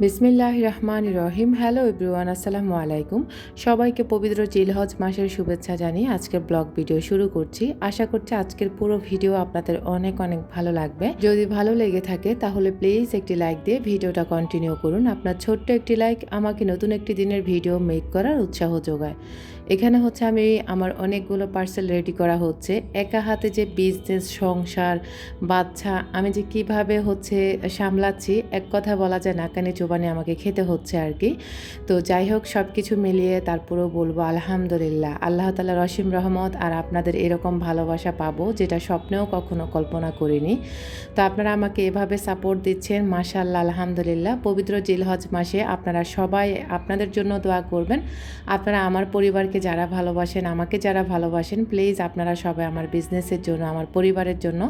বিসমিল্লাহির রহমানির রহিম। Hello everyone, আসসালামু আলাইকুম। সবাইকে পবিত্র জিলহজ মাসের শুভেচ্ছা জানিয়ে আজকের ব্লগ ভিডিও শুরু করছি। আশা করছি আজকের পুরো ভিডিও আপনাদের অনেক অনেক ভালো লাগবে। যদি ভালো লেগে থাকে তাহলে প্লিজ একটি লাইক দিয়ে ভিডিওটা কন্টিনিউ করুন। আপনার ছোট্ট একটি লাইক আমাকে নতুন একটি দিনের ভিডিও মেক করার উৎসাহ যোগায়। এখানে হচ্ছে আমি আমার অনেকগুলো পার্সেল রেডি করা হচ্ছে। একা হাতে যে বিজনেস, সংসার, বাচ্চা আমি যে কিভাবে হচ্ছে সামলাচ্ছি, এক কথা বলা যায় নাকানি চোবানি আমাকে খেতে হচ্ছে আর কি। তো যাই হোক, সব কিছু মিলিয়ে তারপরেও বলবো আলহামদুলিল্লাহ, আল্লাহ তাআলার অসীম রহমত আর আপনাদের এরকম ভালোবাসা পাবো যেটা স্বপ্নেও কখনো কল্পনা করিনি। তো আপনারা আমাকে এভাবে সাপোর্ট দিচ্ছেন, মাশাআল্লাহ, আলহামদুলিল্লাহ। পবিত্র জিলহজ মাসে আপনারা সবাই আপনাদের জন্য দোয়া করবেন। আপনারা আমার পরিবারকে যারা ভালোবাসেন, আমাকে যারা ভালোবাসেন, প্লিজ আপনারা সবাই আমার বিজনেসের জন্য, আমার পরিবারের জন্য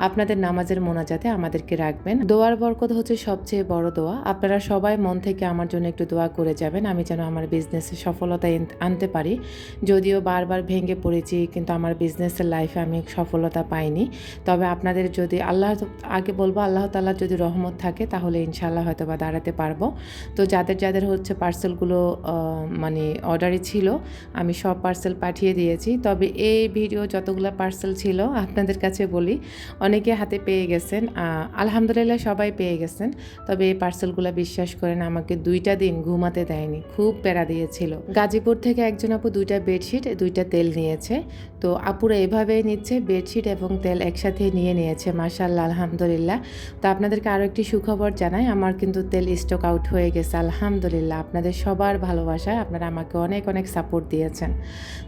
আপনাদের নামাজের মোনাজাতে আমাদেরকে রাখবেন। দোয়ার বরকত হচ্ছে সবচেয়ে বড় দোয়া। আপনারা সবাই মন থেকে আমার জন্য একটু দোয়া করে যাবেন, আমি যেন আমার বিজনেসে সফলতা আনতে পারি। যদিও বারবার ভেঙে পড়েছি, কিন্তু আমার বিজনেসের লাইফে আমি সফলতা পাইনি। তবে আপনাদের যদি আগে বলবো আল্লাহ তাআলার যদি রহমত থাকে তাহলে ইনশাআল্লাহ হয়তো বা দাঁড়াতে পারবো। তো যাদের যাদের হচ্ছে পার্সেলগুলো মানে অর্ডারই ছিল, আমি সব পার্সেল পাঠিয়ে দিয়েছি। তবে এই ভিডিও যতগুলো পার্সেল ছিল আপনাদের কাছে বলি, অনেকে হাতে পেয়ে গেছেন, আলহামদুলিল্লাহ সবাই পেয়ে গেছেন। তবে এই পার্সেলগুলো বিশ্বাস করেন আমাকে 2টা দিন ঘুমাতে দেয়নি, খুব প্যারা দিয়েছিল। গাজীপুর থেকে একজন আপু 2টা বেডশিট, 2টা তেল নিয়েছে। তো আপুরা এভাবেই নিচ্ছে, বেডশিট এবং তেল একসাথে নিয়েছে, মাশাআল্লাহ, আলহামদুলিল্লাহ। তো আপনাদেরকে আরও একটি সুখবর জানাই, আমার কিন্তু তেল স্টক আউট হয়ে গেছে, আলহামদুলিল্লাহ। আপনাদের সবার ভালোবাসায় আপনারা আমাকে অনেক অনেক সাপোর্ট দিয়েছেন।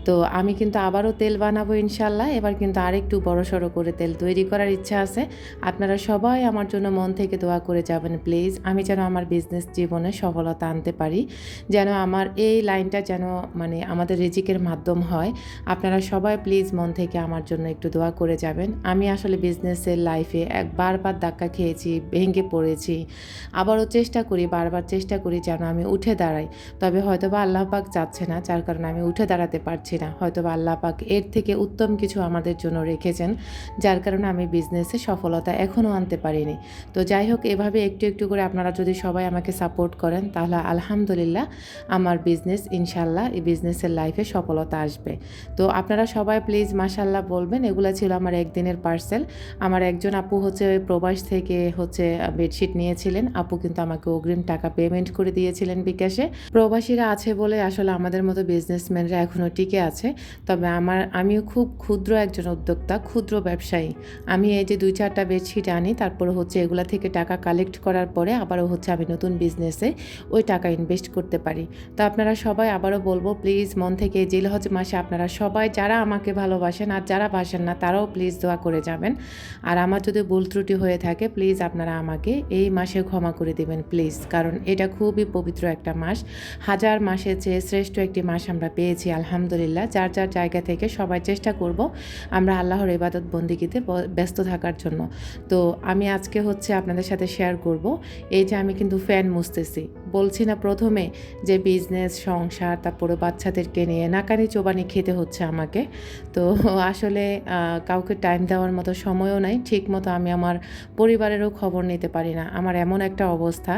তো আমি কিন্তু আবারও তেল বানাবো ইনশাআল্লাহ। এবার কিন্তু আরেকটু বড়সড় করে তেল তৈরি করার ইচ্ছা আছে। আপনারা সবাই আমার জন্য মন থেকে দোয়া করে যাবেন প্লিজ, আমি যেন আমার বিজনেস জীবনে সফলতা আনতে পারি, যেন আমার এই লাইনটা যেন মানে আমাদের রিজিকের মাধ্যম হয়। আপনারা সবাই প্লিজ মন থেকে আমার জন্য একটু দোয়া করে যাবেন। আমি আসলে বিজনেসের লাইফে বারবার ধাক্কা খেয়েছি, ভেঙে পড়েছি, আবারও বারবার চেষ্টা করি যেন আমি উঠে দাঁড়াই। তবে হয়তোবা আল্লাহ পাক চাচ্ছে না, যার কারণে আমি উঠে দাঁড়াতে পারছি না। হয়তোবা আল্লাহ পাক এর থেকে উত্তম কিছু আমাদের জন্য রেখেছেন, যার কারণে আমি বিজনেসে সফলতা এখনও আনতে পারিনি। তো যাই হোক, এভাবে একটু একটু করে আপনারা যদি সবাই আমাকে সাপোর্ট করেন তাহলে আলহামদুলিল্লাহ আমার বিজনেস ইনশাল্লাহ, এই বিজনেসের লাইফে সফলতা আসবে। তো আপনারা সবাই প্লিজ মাশাল্লাহ বলবেন। এগুলো ছিল আমার একদিনের পার্সেল। আমার একজন আপু হচ্ছে প্রবাস থেকে হচ্ছে বেডশিট নিয়েছিলেন। আপু কিন্তু আমাকে অগ্রিম টাকা পেমেন্ট করে দিয়েছিলেন বিকাশে। প্রবাসীরা আছে বলে আসলে আমাদের মতো বিজনেসম্যানরা এখনও টিকে আছে। তবে আমিও খুব ক্ষুদ্র একজন উদ্যোক্তা, ক্ষুদ্র ব্যবসায়ী। আমি এই যে 2-4টা বেডশিট আনি, তারপরে হচ্ছে এগুলা থেকে টাকা কালেক্ট করার পরে আবারও হচ্ছে আমি নতুন বিজনেসে ওই টাকা ইনভেস্ট করতে পারি। তো আপনারা সবাই, আবারও বলবো প্লিজ মন থেকে, জিলহজ মাসে আপনারা সবাই যারা আমাকে ভালোবাসেন আর যারা বাসেন না তারাও প্লিজ দোয়া করে যাবেন। আর আমার যদি ভুল ত্রুটি হয়ে থাকে প্লিজ আপনারা আমাকে এই মাসে ক্ষমা করে দেবেন প্লিজ, কারণ এটা খুবই পবিত্র একটা মাস। হাজার মাসের চেয়ে শ্রেষ্ঠ একটি মাস আমরা পেয়েছি আলহামদুলিল্লাহ। যার যার জায়গা থেকে সবাই চেষ্টা করব আমরা আল্লাহর ইবাদত বন্দিগিতে ব্যস্ত থাকার জন্য। তো আমি আজকে হচ্ছে আপনাদের সাথে শেয়ার করব, এই যে আমি কিন্তু ফ্যান মুছতেছি। বলছি না প্রথমে যে বিজনেস, সংসার, তারপরে বাচ্চাদেরকে নিয়ে নাকানি চোবানি খেতে হচ্ছে আমাকে। তো আসলে কাউকে টাইম দেওয়ার মতো সময়ও নাই, ঠিক মতো আমি আমার পরিবারেরও খবর নিতে পারি না। আমার এমন একটা অবস্থা,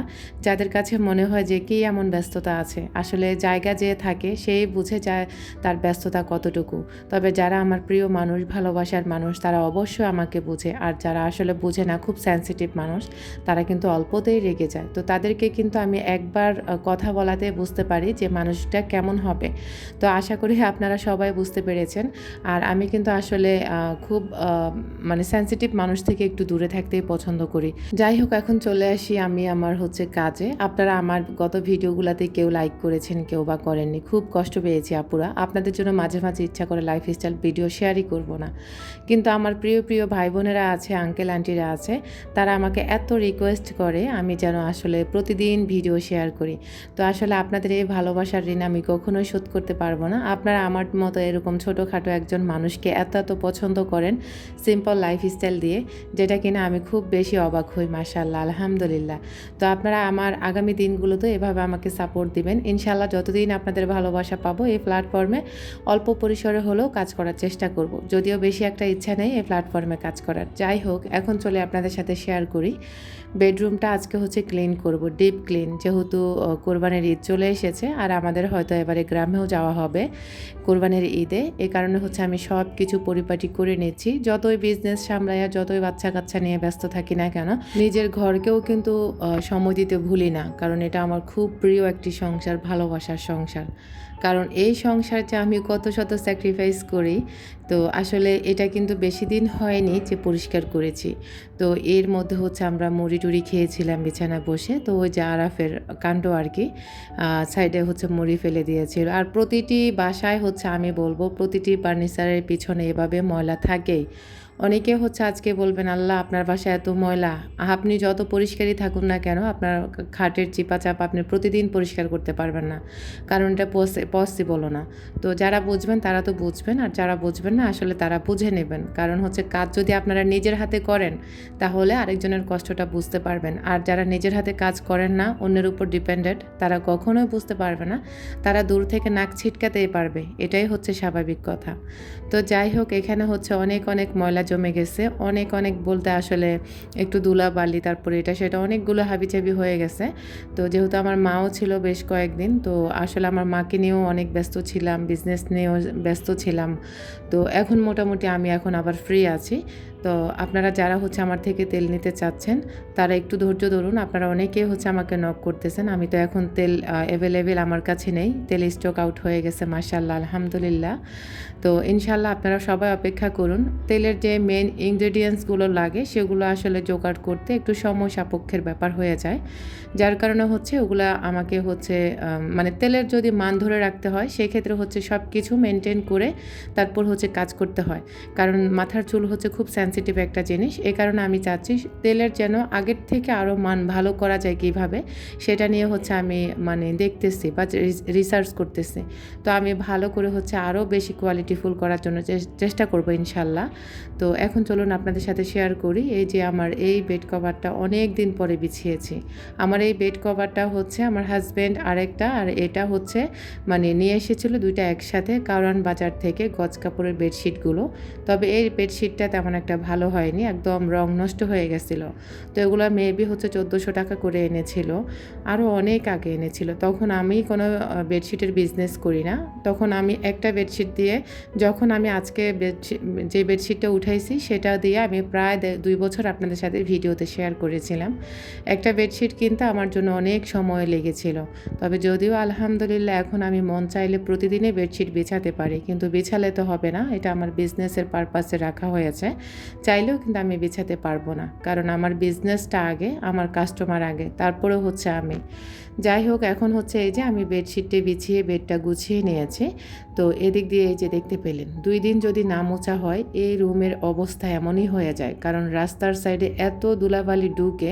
যাদের কাছে মনে হয় যে কি এমন ব্যস্ততা আছে, আসলে জায়গা যে থাকে সেই বুঝে যায় তার ব্যস্ততা কতটুকু। তবে যারা আমার প্রিয় মানুষ, ভালোবাসার মানুষ, তারা অবশ্যই আমাকে বুঝে। আর যারা আসলে বুঝে না, খুব সেন্সিটিভ মানুষ, তারা কিন্তু অল্পতেই রেগে যায়। তো তাদেরকে কিন্তু আমি একবার কথা বলাতে বুঝতে পারি যে মানুষটা কেমন হবে। তো আশা করি আপনারা সবাই বুঝতে পেরেছেন। আর আমি কিন্তু আসলে খুব মানে সেন্সিটিভ মানুষ থেকে একটু দূরে থাকতেই পছন্দ করি। যাই হোক, এখন চলে আসি আমি আমার হচ্ছে কাজে। আপনারা আমার গত ভিডিওগুলোতে কেউ লাইক করেছেন, কেউ বা করেননি, খুব কষ্ট পেয়েছি আপুরা। আপনাদের জন্য মাঝে মাঝে ইচ্ছা করে লাইফস্টাইল ভিডিও শেয়ারই করব না, কিন্তু আমার প্রিয় প্রিয় ভাই বোনেরা আছে, আঙ্কেল আন্টিরা আছে, তারা আমাকে এত রিকোয়েস্ট করে আমি যেন আসলে প্রতিদিন ভিডিও শেয়ার করি। তো আসলে আপনাদের এই ভালোবাসার ঋণ আমি কখনোই শোধ করতে পারবো না। আপনারা আমার মতো এরকম ছোটোখাটো একজন মানুষকে এত পছন্দ করেন সিম্পল লাইফস্টাইল দিয়ে, যেটা কিনা আমি খুব বেশি অবাক হই। মাশাআল্লাহ, আলহামদুলিল্লাহ। তো আপনারা আমার আগামী দিনগুলোতে এভাবে আমাকে সাপোর্ট দিবেন। ইনশাআল্লাহ যতদিন আপনাদের ভালোবাসা পাবো এই প্ল্যাটফর্মে অল্প পরিসরে হলেও কাজ করার চেষ্টা করব। যদিও বেশি একটা ইচ্ছা নেই এই প্ল্যাটফর্মে কাজ করার। যাই হোক, এখন চলে আপনাদের সাথে শেয়ার করি। বেডরুমটা আজকে হচ্ছে ক্লিন করব, ডিপ ক্লিন, যেহেতু কোরবানির ঈদ চলে এসেছে আর আমাদের হয়তো এবারে গ্রামেও যাওয়া হবে কোরবানির ঈদে। এই কারণে হচ্ছে আমি সব কিছু পরিপাটি করে নিচ্ছি। যতই বিজনেস সামলাইয়া, যতই বাচ্চা কাচ্চা নিয়ে ব্যস্ত থাকি না কেন, নিজের ঘরকেও কিন্তু সময় দিতে ভুলি না, কারণ এটা আমার খুব প্রিয় একটি সংসার, ভালোবাসার সংসার। কারণ এই সংসারটা আমি কত শত স্যাক্রিফাইস করি। তো আসলে এটা কিন্তু বেশি দিন হয়নি যে পরিষ্কার করেছি। তো এর মধ্যে হচ্ছে আমরা মুড়ি টুড়ি খেয়েছিলাম বিছানায় বসে। তো ওই যে আরাফের কাণ্ড আর কি, সাইডে হচ্ছে মুড়ি ফেলে দিয়েছিল। আর প্রতিটি বাসায় হচ্ছে আমি বলবো প্রতিটি ফার্নিচারের পিছনে এভাবে ময়লা থাকেই। অনেকে হচ্ছে আজকে বলবেন, আল্লাহ আপনার বাসায় এত ময়লা, আপনি যত পরিষ্কারই থাকুন না কেন আপনার খাটের চিপা আপনি প্রতিদিন পরিষ্কার করতে পারবেন না, কারণ এটা পসিবলও না। তো যারা বুঝবেন তারা তো বুঝবেন, আর যারা বুঝবেন না আসলে তারা বুঝে নেবেন। কারণ হচ্ছে কাজ যদি আপনারা নিজের হাতে করেন তাহলে আরেকজনের কষ্টটা বুঝতে পারবেন। আর যারা নিজের হাতে কাজ করেন না, অন্যের উপর ডিপেন্ডেন্ট, তারা কখনোই বুঝতে পারবে না। তারা দূর থেকে নাক ছিটকাতেই পারবে, এটাই হচ্ছে স্বাভাবিক কথা। তো যাই হোক, এখানে হচ্ছে অনেক ময়লা জমে গেছে, অনেক বলতে আসলে একটু ধুলাবালি, তারপরে এটা সেটা অনেকগুলো হাবিজাবি হয়ে গেছে। তো যেহেতু আমার মাও ছিল বেশ কয়েকদিন, তো আসলে আমার মাকে নিয়েও অনেক ব্যস্ত ছিলাম, বিজনেস নিয়েও ব্যস্ত ছিলাম। তো এখন মোটামুটি আমি এখন আবার ফ্রি আছি। তো আপনারা যারা হচ্ছে আমার থেকে তেল নিতে চাচ্ছেন তারা একটু ধৈর্য ধরুন। আপনারা অনেকেই হচ্ছে আমাকে নক করতেছেন। আমি তো এখন তেল অ্যাভেলেবেল আমার কাছে নেই, তেল স্টক আউট হয়ে গেছে মাশাআল্লাহ, আলহামদুলিল্লাহ। তো ইনশাআল্লাহ আপনারা সবাই অপেক্ষা করুন। তেলের যে মেন ইনগ্রেডিয়েন্টসগুলো লাগে সেগুলো আসলে জোগাড় করতে একটু সময় সাপেক্ষের ব্যাপার হয়ে যায়, যার কারণে হচ্ছে ওগুলা আমাকে হচ্ছে মানে তেলের যদি মান ধরে রাখতে হয় সেক্ষেত্রে হচ্ছে সব কিছু মেনটেন করে তারপর হচ্ছে কাজ করতে হয়। কারণ মাথার চুল হচ্ছে খুব সেন্সিটিভ একটা জিনিস। এই কারণে আমি চাচ্ছি তেলের যেন আগের থেকে আরও মান ভালো করা যায় কীভাবে, সেটা নিয়ে হচ্ছে আমি মানে দেখতেছি বা রিসার্চ করতেছি। তো আমি ভালো করে হচ্ছে আরও বেশি কোয়ালিটিফুল করার জন্য চেষ্টা করব ইনশাল্লাহ। তো এখন চলুন আপনাদের সাথে শেয়ার করি। এই যে আমার এই বেড কভারটা অনেক দিন পরে বিছিয়েছি। আমার এই বেড কভারটা হচ্ছে আমার হাজব্যান্ড আরেকটা, আর এটা হচ্ছে মানে নিয়ে এসেছিলো দুইটা একসাথে কারওয়ান বাজার থেকে, গজ কাপড়ের বেডশিটগুলো। তবে এই বেডশিটটা তেমন একটা ভালো হয়নি, একদম রং নষ্ট হয়ে গেছিলো। তো এগুলো মেবি হচ্ছে 1400 টাকা করে এনেছিল, আরও অনেক আগে এনেছিল। তখন আমি কোনো বেডশিটের বিজনেস করি না, তখন আমি একটা বেডশিট দিয়ে, যখন আমি আজকে যে বেডশিটটা উঠাইছি সেটা দিয়ে আমি প্রায় 2 বছর আপনাদের সাথে ভিডিওতে শেয়ার করেছিলাম। একটা বেডশিট কিনতে আমার জন্য অনেক সময় লেগেছিল। তবে যদিও আলহামদুলিল্লাহ এখন আমি মন চাইলে প্রতিদিনই বেডশিট বিছাতে পারি, কিন্তু বিছালে তো হবে না, এটা আমার বিজনেসের পারপাসে রাখা হয়েছে। চাইলেও কিন্তু আমি বিছাতে পারবো না, কারণ আমার বিজনেসটা আগে, আমার কাস্টমার আগে, তারপরেও হচ্ছে আমি। যাই হোক, এখন হচ্ছে এই যে আমি বেডশিটটি বিছিয়ে বেডটা গুছিয়ে নিয়েছি। তো এদিক দিয়ে এই যে দেখতে পেলেন 2 দিন যদি না মোছা হয় এই রুমের অবস্থা এমনই হয়ে যায়, কারণ রাস্তার সাইডে এত ধুলাবালি ঢুকে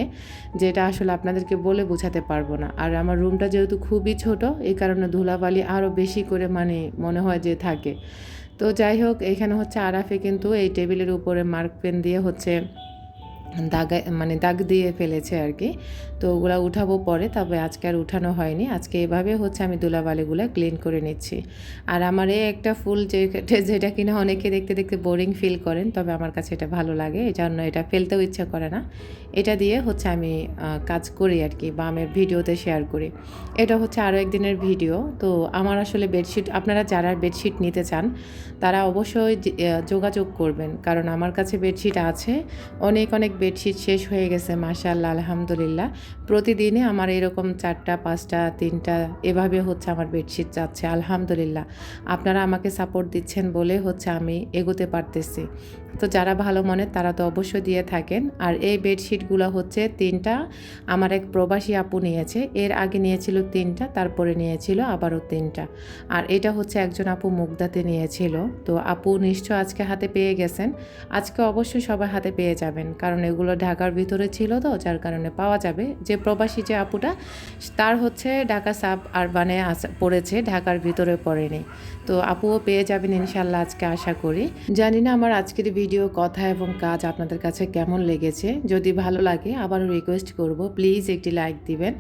যেটা আসলে আপনাদেরকে বলে বোঝাতে পারবো না। আর আমার রুমটা যেহেতু খুবই ছোট, এই কারণে ধুলাবালি আরও বেশি করে মানে মনে হয় যে থাকে। তো যাই হোক, এখানে হচ্ছে আরাফে কিন্তু এই টেবিলের উপরে মার্ক পেন দিয়ে হচ্ছে দাগ দিয়ে ফেলেছে আর কি। তো ওগুলো উঠাবো পরে, তবে আজকে আর উঠানো হয়নি। আজকে এভাবে হচ্ছে আমি ধুলাবালিগুলো ক্লিন করে নিচ্ছি। আর আমার এই একটা ফুল যেটা কিনা অনেকে দেখতে বোরিং ফিল করেন, তবে আমার কাছে এটা ভালো লাগে, এই জন্য এটা ফেলতেও ইচ্ছা করে না। এটা দিয়ে হচ্ছে আমি কাজ করি আর কি, বা আমি ভিডিওতে শেয়ার করি। এটা হচ্ছে আরও একদিনের ভিডিও। তো আমার আসলে বেডশিট, আপনারা যারা বেডশিট নিতে চান তারা অবশ্যই যোগাযোগ করবেন, কারণ আমার কাছে বেডশিট আছে, অনেক বেডশিট শেষ হয়ে গেছে মাশাআল্লাহ, আলহামদুলিল্লাহ। প্রতিদিনে আমার এরকম 4টা 5টা 3টা এভাবে হচ্ছে আমার বেডশিট যাচ্ছে, আলহামদুলিল্লাহ। আপনারা আমাকে সাপোর্ট দিচ্ছেন বলে হচ্ছে আমি এগোতে পারতেছি। তো যারা ভালো মনের তারা তো অবশ্যই দিয়ে থাকেন। আর এই বেডশিটগুলো হচ্ছে 3টা আমার এক প্রবাসী আপু নিয়েছে, এর আগে নিয়েছিল 3টা, তারপরে নিয়েছিল আবারও 3টা। আর এটা হচ্ছে একজন আপু মুগদাতে নিয়েছিল। তো আপু নিশ্চয় আজকে হাতে পেয়ে গেছেন, আজকে অবশ্যই সবাই হাতে পেয়ে যাবেন, কারণ এগুলো ঢাকার ভিতরে ছিল তো যার কারণে পাওয়া যাবে। যে প্রবাসী যে আপুটা তার হচ্ছে ঢাকা সাব আরবানে পড়েছে, ঢাকার ভিতরে পড়েনি। তো আপুও পেয়ে যাবেন ইনশাল্লাহ আজকে, আশা করি। জানি না আমার আজকের ভিডিও কথা এবং কাজ আপনাদের কাছে কেমন লেগেছে। যদি ভালো লাগে আবারও রিকোয়েস্ট করব প্লিজ একটি লাইক দিবেন,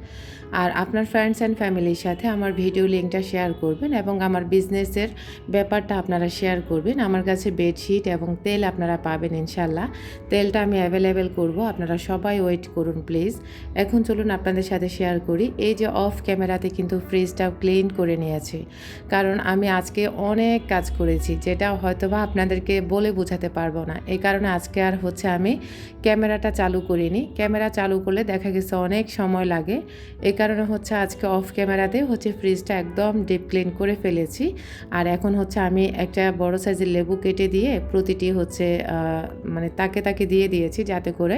আর আপনার ফ্রেন্ডস অ্যান্ড ফ্যামিলির সাথে আমার ভিডিও লিঙ্কটা শেয়ার করবেন এবং আমার বিজনেসের ব্যাপারটা আপনারা শেয়ার করবেন। আমার কাছে বেডশিট এবং তেল আপনারা পাবেন ইনশাল্লাহ। তেলটা আমি অ্যাভেলেবেল করব, আপনারা সবাই ওয়েট করুন প্লিজ। এখন চলুন আপনাদের সাথে শেয়ার করি। এই যে অফ ক্যামেরাতে কিন্তু ফ্রিজটাও ক্লিন করে নিয়েছি, কারণ আমি আজকে অনেক কাজ করেছি যেটা হয়তোবা আপনাদেরকে বলে বোঝাতে পারবো না। এই কারণে আজকে আর হচ্ছে আমি ক্যামেরাটা চালু করিনি। ক্যামেরা চালু করলে দেখা গেছে অনেক সময় লাগে, এই কারণে হচ্ছে আজকে অফ ক্যামেরাতে হচ্ছে ফ্রিজটা একদম ডিপ ক্লিন করে ফেলেছি। আর এখন হচ্ছে আমি একটা বড় সাইজের লেবু কেটে দিয়ে প্রতিটি হচ্ছে মানে তাকে তাকে দিয়ে দিয়েছি, যাতে করে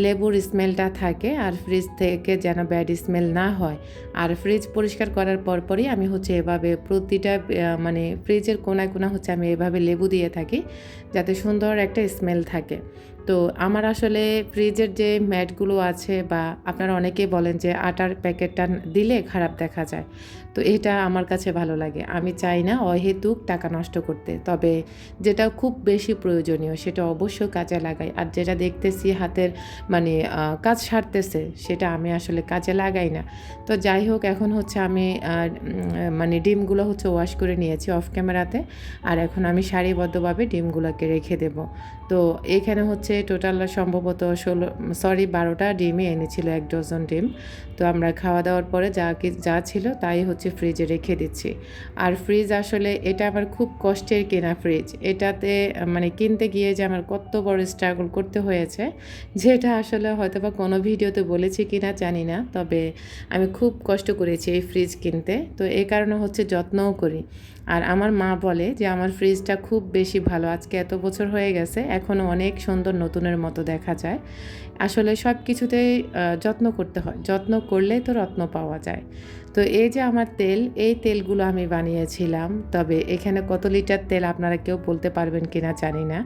লেবুর স্মেলটা থাকে আর ফ্রিজ থেকে যেন ব্যাড স্মেল না হয়। আর ফ্রিজ পরিষ্কার করার পরপরই আমি হচ্ছে এভাবে প্রতিটা মানে ফ্রিজের কোনায় কোনা হচ্ছে আমি এভাবে লেবু দিয়ে থাকি, যাতে সুন্দর একটা স্মেল থাকে। তো আমার আসলে ফ্রিজের যে ম্যাটগুলো আছে, বা আপনারা অনেকেই বলেন যে আটার প্যাকেটটা দিলে খারাপ দেখা যায়, তো এটা আমার কাছে ভালো লাগে। আমি চাই না অহেতুক টাকা নষ্ট করতে, তবে যেটা খুব বেশি প্রয়োজনীয় সেটা অবশ্যই কাজে লাগাই। আর যেটা দেখতেছি হাতের মানে কাজ সারতেছে সেটা আমি আসলে কাজে লাগাই না। তো যাই হোক, এখন হচ্ছে আমি মানে ডিমগুলো হচ্ছে ওয়াশ করে নিয়েছি অফ ক্যামেরাতে, আর এখন আমি সারিবদ্ধভাবে ডিমগুলোকে রেখে দেব। তো এখানে হচ্ছে টোটাল সম্ভবত 12টা ডিমই এনেছিল, 1 ডজন ডিম। তো আমরা খাওয়া দাওয়ার পরে যা ছিল তাই হচ্ছে ফ্রিজে রেখে দিচ্ছি। আর ফ্রিজ আসলে এটা আমার খুব কষ্টের কেনা ফ্রিজ, এটাতে মানে কিনতে গিয়ে যে আমার কত বড় স্ট্রাগল করতে হয়েছে, যেটা আসলে হয়তোবা কোনো ভিডিওতে বলেছি কিনা জানি না, তবে আমি খুব কষ্ট করেছি এই ফ্রিজ কিনতে। তো এই কারণে হচ্ছে যত্নও করি। আর আমার মা বলে যে আমার ফ্রিজটা খুব বেশি ভালো, আজকে এত বছর হয়ে গেছে এখনও অনেক সুন্দর নতুনের মতো দেখা যায়। আসলে সব কিছুতেই যত্ন করতে হয়, যত্ন করলেই তো রত্ন পাওয়া যায়। তো এই যে আমার তেল, এই তেলগুলো আমি বানিয়েছিলাম, তবে এখানে কত লিটার তেল আপনারা কেউ বলতে পারবেন কিনা জানি না।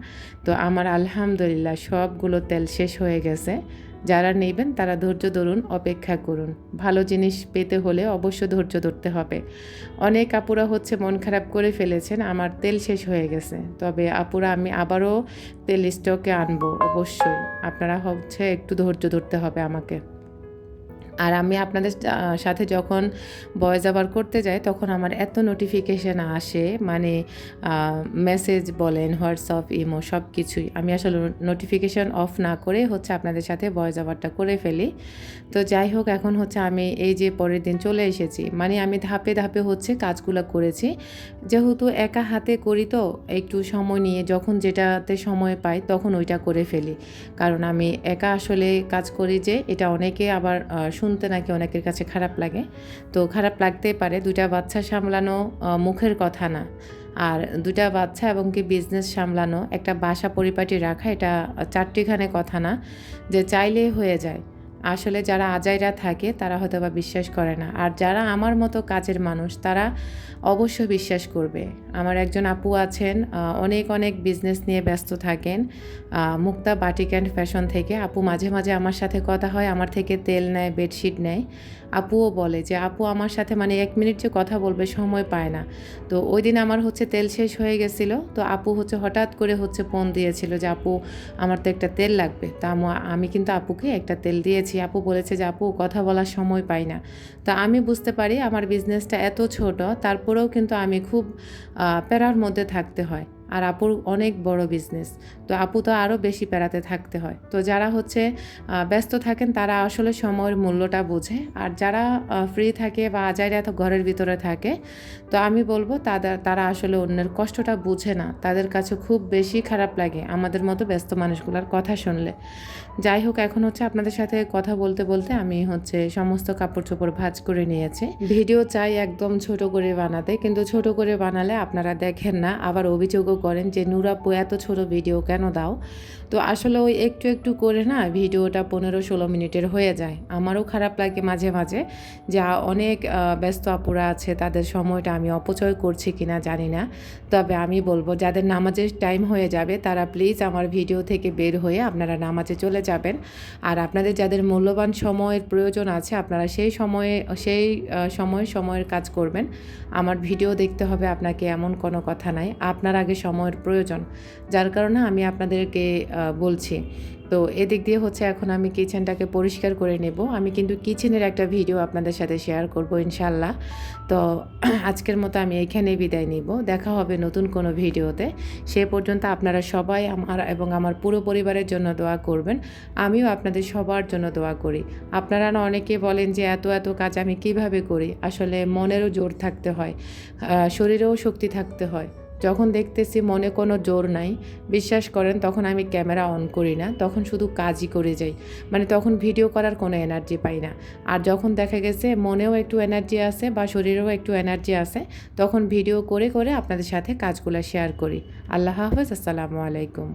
তো আমার আলহামদুলিল্লাহ সবগুলো তেল শেষ হয়ে গেছে। যারা নেবেন তারা ধৈর্য ধরুন, অপেক্ষা করুন। ভালো জিনিস পেতে হলে অবশ্য ধৈর্য ধরতে হবে। অনেক আপুরা হচ্ছে মন খারাপ করে ফেলেছেন আমার তেল শেষ হয়ে গেছে, তবে আপুরা আমি আবারও তেল স্টকে আনবো অবশ্যই। আপনারা হচ্ছে একটু ধৈর্য ধরতে হবে আমাকে। আর আমি আপনাদের সাথে যখন ভয়েস ওভার করতে যাই তখন আমার এত নোটিফিকেশান আসে, মানে মেসেজ বলেন, হোয়াটসঅ্যাপ, ইমো সব কিছুই আমি আসলে নোটিফিকেশান অফ না করে হচ্ছে আপনাদের সাথে ভয়েস ওভারটা করে ফেলি। তো যাই হোক, এখন হচ্ছে আমি এই যে পরের দিন চলে এসেছি, মানে আমি ধাপে ধাপে হচ্ছে কাজগুলো করেছি। যেহেতু একা হাতে করি তো একটু সময় নিয়ে যখন যেটাতে সময় পাই তখন ওইটা করে ফেলি, কারণ আমি একা আসলে কাজ করি যে এটা অনেকে আবার শুনতে নাকি অনেকের কাছে খারাপ লাগে। তো খারাপ লাগতেই পারে, 2টা বাচ্চা সামলানো মুখের কথা না। আর 2টা বাচ্চা এবং কি বিজনেস সামলানো, একটা বাসা পরিপাটি রাখা, এটা 4টিখানে কথা না যে চাইলেই হয়ে যায়। আসলে যারা আজাইরা থাকে তারা হয়তো বা বিশ্বাস করে না, আর যারা আমার মতো কাজের মানুষ তারা অবশ্যই বিশ্বাস করবে। আমার একজন আপু আছেন, অনেক অনেক বিজনেস নিয়ে ব্যস্ত থাকেন, মুক্তা বাটিক অ্যান্ড ফ্যাশন থেকে। আপু মাঝে মাঝে আমার সাথে কথা হয়, আমার থেকে তেল নেয়, বেডশিট নেয়। আপুও বলে যে আপু আমার সাথে মানে 1 মিনিট যে কথা বলবে সময় পায় না। তো ওই দিন আমার হচ্ছে তেল শেষ হয়ে গেছিলো, তো আপু হচ্ছে হঠাৎ করে হচ্ছে ফোন দিয়েছিল যে আপু আমার তো একটা তেল লাগবে। তা আমি কিন্তু আপুকে একটা তেল দিয়েছি। আপু বলেছে যে আপু কথা বলার সময় পাই না। তা আমি বুঝতে পারি আমার বিজনেসটা এত ছোট, তারপরেও কিন্তু আমি খুব প্যারার মধ্যে থাকতে হয়। আর আপুর অনেক বড় বিজনেস, তো আপু তো আরও বেশি প্যারাতে থাকতে হয়। তো যারা হচ্ছে ব্যস্ত থাকেন তারা আসলে সময়ের মূল্যটা বোঝে, আর যারা ফ্রি থাকে বা আজাইরা ঘরের ভিতরে থাকে, তো আমি বলবো তারা আসলে অন্যের কষ্টটা বুঝে না, তাদের কাছে খুব বেশি খারাপ লাগে আমাদের মতো ব্যস্ত মানুষগুলোর কথা শুনলে। যাই হোক, এখন হচ্ছে আপনাদের সাথে কথা বলতে বলতে আমি হচ্ছে সমস্ত কাপড় চোপড় ভাঁজ করে নিয়েছি। ভিডিও চাই একদম ছোট করে বানাতে, কিন্তু ছোট করে বানালে আপনারা দেখেন না, আবার অভিযোগও করেন যে নূর আপু এত ছোট ভিডিও কেন দাও। তো আসলে ওই একটু একটু করে না ভিডিওটা 15-16 মিনিটের হয়ে যায়। আমারও খারাপ লাগে মাঝে মাঝে যে অনেক ব্যস্ত আপুরা আছে, তাদের সময়টা আমি অপচয় করছি কিনা জানি না। তবে আমি বলবো যাদের নামাজের টাইম হয়ে যাবে তারা প্লিজ আমার ভিডিও থেকে বের হয়ে আপনারা নামাজে চলে যাবেন। আর আপনাদের যাদের মূল্যবান সময়ের প্রয়োজন আছে আপনারা সেই সময়ের কাজ করবেন। আমার ভিডিও দেখতে হবে আপনাকে এমন কোনো কথা নাই, আপনার আগে সময়ের প্রয়োজন, যার কারণে আমি আপনাদেরকে বলছি। তো এদিক দিয়ে হচ্ছে এখন আমি কিচেনটাকে পরিষ্কার করে নেব। আমি কিন্তু কিচেনের একটা ভিডিও আপনাদের সাথে শেয়ার করব ইনশাল্লাহ। তো আজকের মতো আমি এইখানেই বিদায় নিব, দেখা হবে নতুন কোনো ভিডিওতে। সে পর্যন্ত আপনারা সবাই আমার এবং আমার পুরো পরিবারের জন্য দোয়া করবেন। আমিও আপনাদের সবার জন্য দোয়া করি। আপনারা না অনেকে বলেন যে এত এত কাজ আমি কিভাবে করি। আসলে মনেরও জোর থাকতে হয়, শরীরেও শক্তি থাকতে হয়। যখন দেখতেছি মনে কোনো জোর নাই, বিশ্বাস করেন তখন আমি ক্যামেরা অন করি না, তখন শুধু কাজই করে যাই। মানে তখন ভিডিও করার কোনো এনার্জি পাই না। আর যখন দেখা গেছে মনেও একটু এনার্জি আছে বা শরীরেও একটু এনার্জি আছে, তখন ভিডিও করে করে আপনাদের সাথে কাজগুলো শেয়ার করি। আল্লাহ হাফেজ, আসসালামু আলাইকুম।